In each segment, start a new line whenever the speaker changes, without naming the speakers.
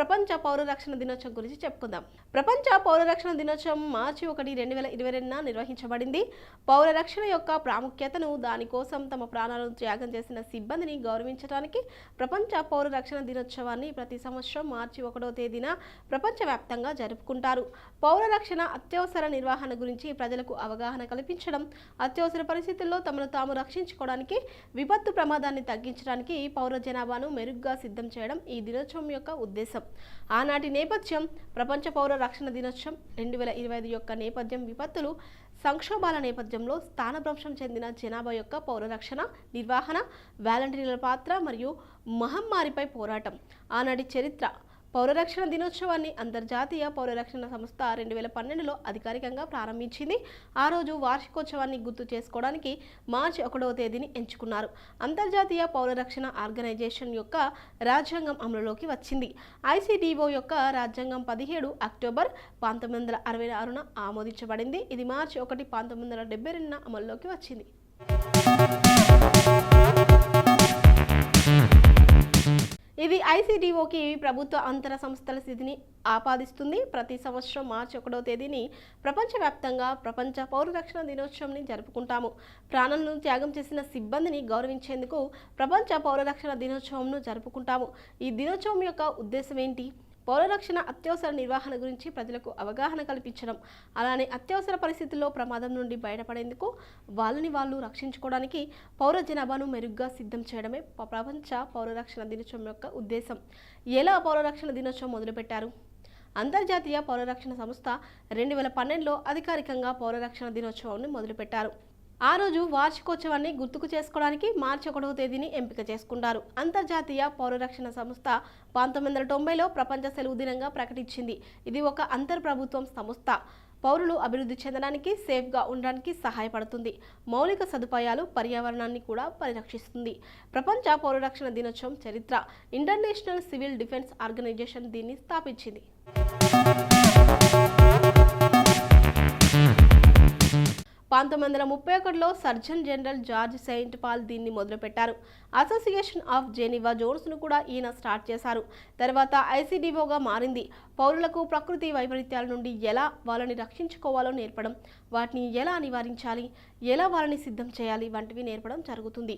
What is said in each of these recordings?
ప్రపంచ పౌర రక్షణ దినోత్సవం గురించి చెప్పుకుందాం. ప్రపంచ పౌర రక్షణ దినోత్సవం మార్చి 1, 2022న నిర్వహించబడింది. పౌర రక్షణ యొక్క ప్రాముఖ్యతను, దానికోసం తమ ప్రాణాలను త్యాగం చేసిన సిబ్బందిని గౌరవించడానికి ప్రపంచ పౌర రక్షణ దినోత్సవాన్ని ప్రతి సంవత్సరం మార్చి 1వ తేదీన ప్రపంచవ్యాప్తంగా జరుపుకుంటారు. పౌర రక్షణ అత్యవసర నిర్వహణ గురించి ప్రజలకు అవగాహన కల్పించడం, అత్యవసర పరిస్థితుల్లో తమను తాము రక్షించుకోవడానికి, విపత్తు ప్రమాదాన్ని తగ్గించడానికి పౌర జనాభాను మెరుగ్గా సిద్ధం చేయడం ఈ దినోత్సవం యొక్క ఉద్దేశం. ఆనాటి నేపథ్యం ప్రపంచ పౌర రక్షణ దినోత్సవం 2025 యొక్క నేపథ్యం విపత్తులు, సంక్షోభాల నేపథ్యంలో స్థానభ్రంశం చెందిన జనాభా యొక్క పౌర రక్షణ నిర్వహణ, వాలంటీర్ల పాత్ర మరియు మహమ్మారిపై పోరాటం. ఆనాటి చరిత్ర. పౌర రక్షణ దినోత్సవాన్ని అంతర్జాతీయ పౌర రక్షణ సంస్థ 2012లో అధికారికంగా ప్రారంభించింది. ఆ రోజు వార్షికోత్సవాన్ని గుర్తు చేసుకోవడానికి మార్చి 1వ తేదీని ఎంచుకున్నారు. అంతర్జాతీయ పౌర రక్షణ ఆర్గనైజేషన్ యొక్క రాజ్యాంగం అమలులోకి వచ్చింది. ICDO యొక్క రాజ్యాంగం 17 అక్టోబర్ 1966న ఆమోదించబడింది. ఇది మార్చి 1, 1972న అమలులోకి వచ్చింది. ఇది ICDOకి ప్రభుత్వ అంతర సంస్థల స్థితిని ఆపాదిస్తుంది. ప్రతి సంవత్సరం మార్చి 1వ తేదీని ప్రపంచవ్యాప్తంగా ప్రపంచ పౌర రక్షణ దినోత్సవంని జరుపుకుంటాము. ప్రాణాలను త్యాగం చేసిన సిబ్బందిని గౌరవించేందుకు ప్రపంచ పౌర రక్షణ దినోత్సవంను జరుపుకుంటాము. ఈ దినోత్సవం యొక్క ఉద్దేశం ఏంటి? పౌర రక్షణ అత్యవసర నిర్వహణ గురించి ప్రజలకు అవగాహన కల్పించడం, అలానే అత్యవసర పరిస్థితుల్లో ప్రమాదం నుండి బయటపడేందుకు వాళ్ళని వాళ్ళు రక్షించుకోవడానికి పౌర జనాభాను మెరుగ్గా సిద్ధం చేయడమే ప్రపంచ పౌర రక్షణ దినోత్సవం యొక్క ఉద్దేశం. ఎలా పౌర రక్షణ దినోత్సవం మొదలుపెట్టారు? అంతర్జాతీయ పౌర రక్షణ సంస్థ 2012లో అధికారికంగా పౌర రక్షణ దినోత్సవాన్ని మొదలుపెట్టారు. ఆ రోజు వార్షికోత్సవాన్ని గుర్తుకు చేసుకోవడానికి మార్చి 1వ తేదీని ఎంపిక చేసుకుంటారు. అంతర్జాతీయ పౌర రక్షణ సంస్థ 1990లో ప్రపంచ సెలవు దినంగా ప్రకటించింది. ఇది ఒక అంతర్ప్రభుత్వం సంస్థ. పౌరులు అభివృద్ధి చెందడానికి, సేఫ్గా ఉండడానికి సహాయపడుతుంది. మౌలిక సదుపాయాలు, పర్యావరణాన్ని కూడా పరిరక్షిస్తుంది. ప్రపంచ పౌర రక్షణ దినోత్సవం చరిత్ర. ఇంటర్నేషనల్ సివిల్ డిఫెన్స్ ఆర్గనైజేషన్ దీన్ని స్థాపించింది. 1931లో surgeon general George Saint Paul దీన్ని మొదలుపెట్టారు. అసోసియేషన్ ఆఫ్ జెనీవా జోన్స్ను కూడా ఈయన స్టార్ట్ చేశారు. తర్వాత ICDOగా మారింది. పౌరులకు ప్రకృతి వైపరీత్యాల నుండి ఎలా వాళ్ళని రక్షించుకోవాలో నేర్పడం, వాటిని ఎలా నివారించాలి, ఎలా వాళ్ళని సిద్ధం చేయాలి వంటివి నేర్పడం జరుగుతుంది.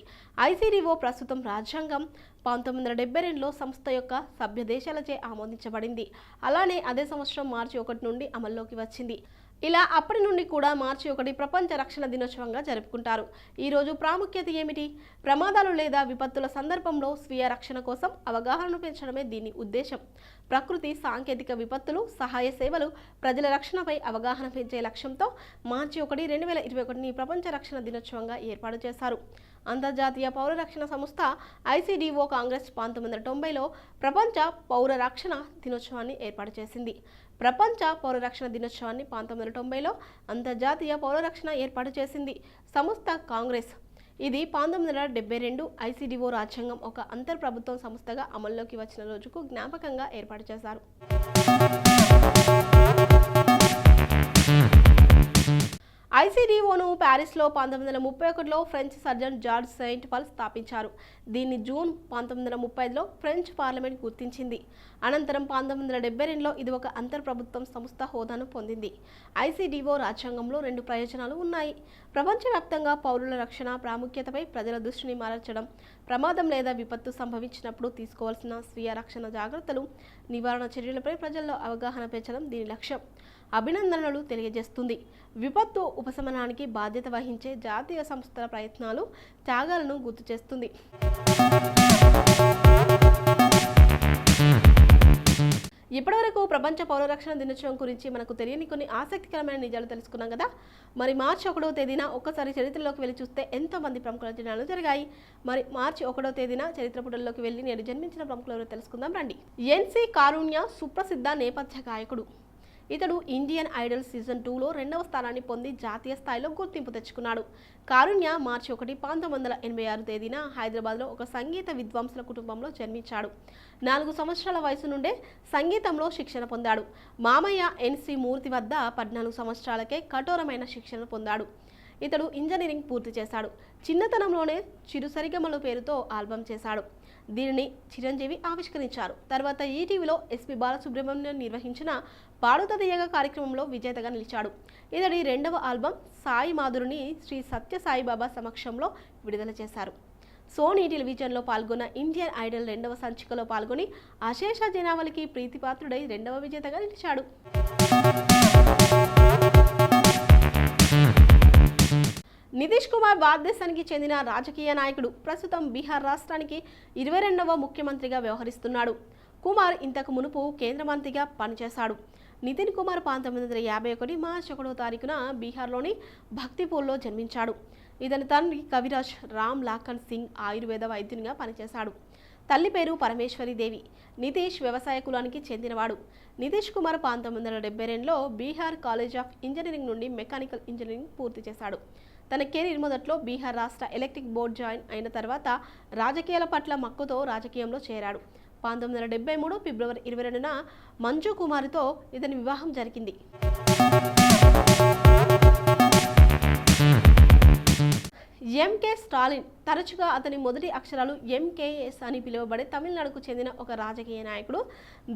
ICDO ప్రస్తుతం రాజ్యాంగం 1972లో సంస్థ యొక్క సభ్య దేశాలచే ఆమోదించబడింది. అలానే అదే సంవత్సరం మార్చి 1 నుండి అమల్లోకి వచ్చింది. ఇలా అప్పటి నుండి కూడా మార్చి 1 ప్రపంచ రక్షణ దినోత్సవంగా జరుపుకుంటారు. ఈరోజు ప్రాముఖ్యత ఏమిటి? ప్రమాదాలు లేదా విపత్తుల సందర్భంలో స్వీయ రక్షణ కోసం అవగాహనను పెంచడమే దీని ఉద్దేశం. ప్రకృతి, సాంకేతిక విపత్తులు, సహాయ సేవలు, ప్రజల రక్షణపై అవగాహన పెంచే లక్ష్యంతో మార్చి 1, 2021ని ప్రపంచ రక్షణ దినోత్సవంగా ఏర్పాటు చేశారు. అంతర్జాతీయ పౌర రక్షణ సంస్థ ICDO కాంగ్రెస్ 1990లో ప్రపంచ పౌర రక్షణ దినోత్సవాన్ని ఏర్పాటు చేసింది. ప్రపంచ పౌర రక్షణ దినోత్సవాన్ని 1990లో అంతర్జాతీయ పౌర రక్షణ ఏర్పాటు చేసింది సంస్థ కాంగ్రెస్. ఇది 1972 ICDO రాజ్యాంగం ఒక అంతర్ప్రభుత్వం సంస్థగా అమల్లోకి వచ్చిన రోజుకు జ్ఞాపకంగా ఏర్పాటు చేశారు. ICDOను ప్యారిస్లో 1931లో French surgeon George Saint Paul స్థాపించారు. దీన్ని జూన్ 1935లో ఫ్రెంచ్ పార్లమెంట్ గుర్తించింది. అనంతరం 1972లో ఇది ఒక అంతర్ప్రభుత్వం సంస్థ హోదాను పొందింది. ICDO రాజ్యాంగంలో 2 ప్రయోజనాలు ఉన్నాయి. ప్రపంచవ్యాప్తంగా పౌరుల రక్షణ ప్రాముఖ్యతపై ప్రజల దృష్టిని మరల్చడం, ప్రమాదం లేదా విపత్తు సంభవించినప్పుడు తీసుకోవాల్సిన స్వీయ రక్షణ జాగ్రత్తలు, నివారణ చర్యలపై ప్రజల్లో అవగాహన పెంచడం దీని లక్ష్యం. అభినందనలు తెలియజేస్తుంది. విపత్తు ఉపశమనానికి బాధ్యత వహించే జాతీయ సంస్థల ప్రయత్నాలు, త్యాగాలను గుర్తు చేస్తుంది. ఇప్పటివరకు ప్రపంచ పౌర రక్షణ దినోత్సవం గురించి మనకు తెలియని కొన్ని ఆసక్తికరమైన నిజాలు తెలుసుకున్నాం కదా. మరి మార్చి 1వ తేదీన ఒక్కసారి చరిత్రలోకి వెళ్ళి చూస్తే ఎంతో మంది ప్రముఖుల జననాలు జరిగాయి. మరి మార్చి 1వ తేదీన చరిత్ర పుటల్లోకి వెళ్ళి నేడు జన్మించిన ప్రముఖులు ఎవరో తెలుసుకుందాం రండి. NC కారుణ్య సుప్రసిద్ధ నేపథ్య గాయకుడు. ఇతడు ఇండియన్ ఐడల్ సీజన్ 2లో 2వ స్థానాన్ని పొంది జాతీయ స్థాయిలో గుర్తింపు తెచ్చుకున్నాడు. కారుణ్య మార్చి 1, 1986 తేదీన హైదరాబాద్లో ఒక సంగీత విద్వాంసుల కుటుంబంలో జన్మించాడు. 4 సంవత్సరాల వయసు నుండే సంగీతంలో శిక్షణ పొందాడు. మామయ్య NC మూర్తి వద్ద 14 సంవత్సరాలకే కఠోరమైన శిక్షణ పొందాడు. ఇతడు ఇంజనీరింగ్ పూర్తి చేశాడు. చిన్నతనంలోనే చిరుసరిగమల పేరుతో ఆల్బమ్ చేశాడు. దీనిని చిరంజీవి ఆవిష్కరించారు. తర్వాత ఈటీవీలో ఎస్పి బాలసుబ్రహ్మణ్యం నిర్వహించిన పాడుతా తీయగా కార్యక్రమంలో విజేతగా నిలిచాడు. ఇతడి రెండవ ఆల్బమ్ సాయి మాధురిని శ్రీ సత్య సాయిబాబా సమక్షంలో విడుదల చేశారు. సోనీ టెలివిజన్లో పాల్గొన్న ఇండియన్ ఐడల్ రెండవ సంచికలో పాల్గొని అశేష జనావళికి ప్రీతిపాత్రుడై రెండవ విజేతగా నిలిచాడు. నితీష్ కుమార్ భారతదేశానికి చెందిన రాజకీయ నాయకుడు. ప్రస్తుతం బీహార్ రాష్ట్రానికి 22వ ముఖ్యమంత్రిగా వ్యవహరిస్తున్నాడు. కుమార్ ఇంతకు మునుపు కేంద్ర మంత్రిగా పనిచేశాడు. నితిన్ కుమార్ 1951 మార్చి 1వ తారీఖున బీహార్లోని భక్తిపూర్లో జన్మించాడు. ఇతని తండ్రి కవిరాజ్ రామ్ లాఖన్ సింగ్ ఆయుర్వేద వైద్యునిగా పనిచేశాడు. తల్లి పేరు పరమేశ్వరి దేవి. నితీష్ వ్యవసాయ కులానికి చెందినవాడు. నితీష్ కుమార్ 1972లో బీహార్ కాలేజ్ ఆఫ్ ఇంజనీరింగ్ నుండి మెకానికల్ ఇంజనీరింగ్ పూర్తి చేశాడు. తన కెరీర్ మొదట్లో బీహార్ రాష్ట్ర ఎలక్ట్రిక్ బోర్డు జాయిన్ అయిన తర్వాత రాజకీయాల పట్ల మక్కువతో రాజకీయంలో చేరాడు. 1973 ఫిబ్రవరి 22న మంజు కుమార్తో ఇతని వివాహం జరిగింది. ఎంకే స్టాలిన్ తరచుగా అతని మొదటి అక్షరాలు ఎంకేఎస్ అని పిలువబడే తమిళనాడుకు చెందిన ఒక రాజకీయ నాయకుడు.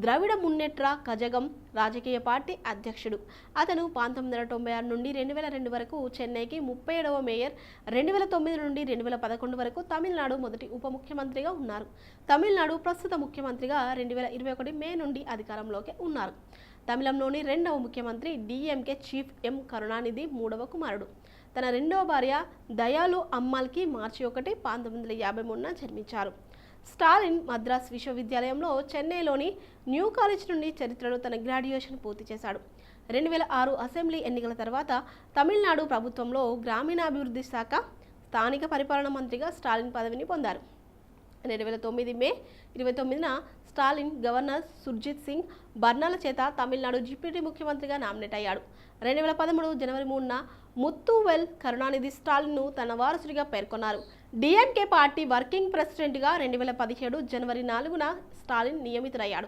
ద్రవిడ మున్నేట్ర కజగం రాజకీయ పార్టీ అధ్యక్షుడు. అతను 1996 నుండి 2002 వరకు చెన్నైకి 37వ మేయర్, 2009 నుండి 2011 వరకు తమిళనాడు మొదటి ఉప ముఖ్యమంత్రిగా ఉన్నారు. తమిళనాడు ప్రస్తుత ముఖ్యమంత్రిగా 2021 మే నుండి అధికారంలోకి ఉన్నారు. తమిళంలోని రెండవ ముఖ్యమంత్రి డిఎంకే చీఫ్ ఎం కరుణానిధి మూడవ కుమారుడు. తన రెండవ భార్య దయాలు అమ్మాల్కి మార్చి 1, 1953న జన్మించారు. స్టాలిన్ మద్రాస్ విశ్వవిద్యాలయంలో చెన్నైలోని న్యూ కాలేజ్ నుండి చరిత్రలో తన గ్రాడ్యుయేషన్ పూర్తి చేశాడు. 2006 అసెంబ్లీ ఎన్నికల తర్వాత తమిళనాడు ప్రభుత్వంలో గ్రామీణాభివృద్ధి శాఖ స్థానిక పరిపాలన మంత్రిగా స్టాలిన్ పదవిని పొందారు. 2009 మే 29న స్టాలిన్ గవర్నర్ సుర్జిత్ సింగ్ బర్నాల చేత తమిళనాడు డిప్యూటీ ముఖ్యమంత్రిగా నామినేట్ అయ్యాడు. 2013 జనవరి 3న ముత్తువెల్ కరుణానిధి స్టాలిన్ను తన వారసుడిగా పేర్కొన్నారు. డిఎంకే పార్టీ వర్కింగ్ ప్రెసిడెంట్గా 2017 జనవరి 4న స్టాలిన్ నియమితులయ్యాడు.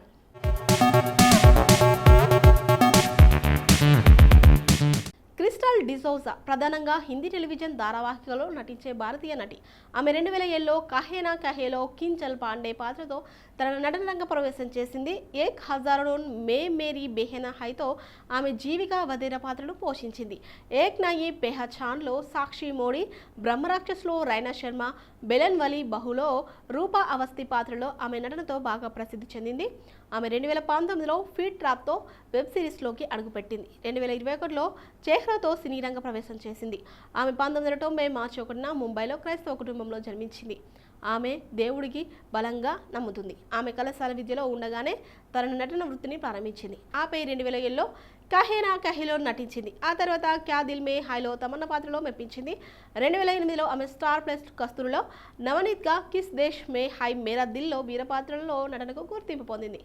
క్రిస్టల్ డిసౌజా ప్రధానంగా హిందీ టెలివిజన్ ధారావాహికలో నటించే భారతీయ నటి. ఆమె 2007లో కహే నా కహేలో కించల్ పాండే పాత్రతో తన నటన రంగ ప్రవేశం చేసింది. ఏక్ హజారోన్ మే మేరీ బెహెనా హైతో ఆమె జీవికా వధేర పాత్రను పోషించింది. ఏక్ నయీ పెహచాన్లో సాక్షి మోడీ, బ్రహ్మరాక్షస్లో రైనా శర్మ, బెలన్ వలీ బహులో రూపా అవస్థి పాత్రలో ఆమె నటనతో బాగా ప్రసిద్ధి చెందింది. ఆమె 2019లో ఫీడ్ ట్రాప్తో వెబ్ సిరీస్లోకి అడుగుపెట్టింది. 2021లో చేహ్రాతో సినీ రంగ ప్రవేశం చేసింది. ఆమె 1990 మార్చి 1న ముంబైలో క్రైస్తవ కుటుంబంలో జన్మించింది. ఆమె దేవుడికి బలంగా నమ్ముతుంది. ఆమె కళాశాల విద్యలో ఉండగానే తన నటన వృత్తిని ప్రారంభించింది. ఆపై 2007లో కహే నా కహేలో నటించింది. ఆ తర్వాత క్యా దిల్ మే హైలో తమన్నా పాత్రలో మెప్పించింది. 2008లో ఆమె స్టార్ ప్లస్ కస్తూరిలో, నవనీత్గా కిస్ దేశ్ మే హై మేరా దిల్లో వీర పాత్రలలో నటనకు గుర్తింపు పొందింది.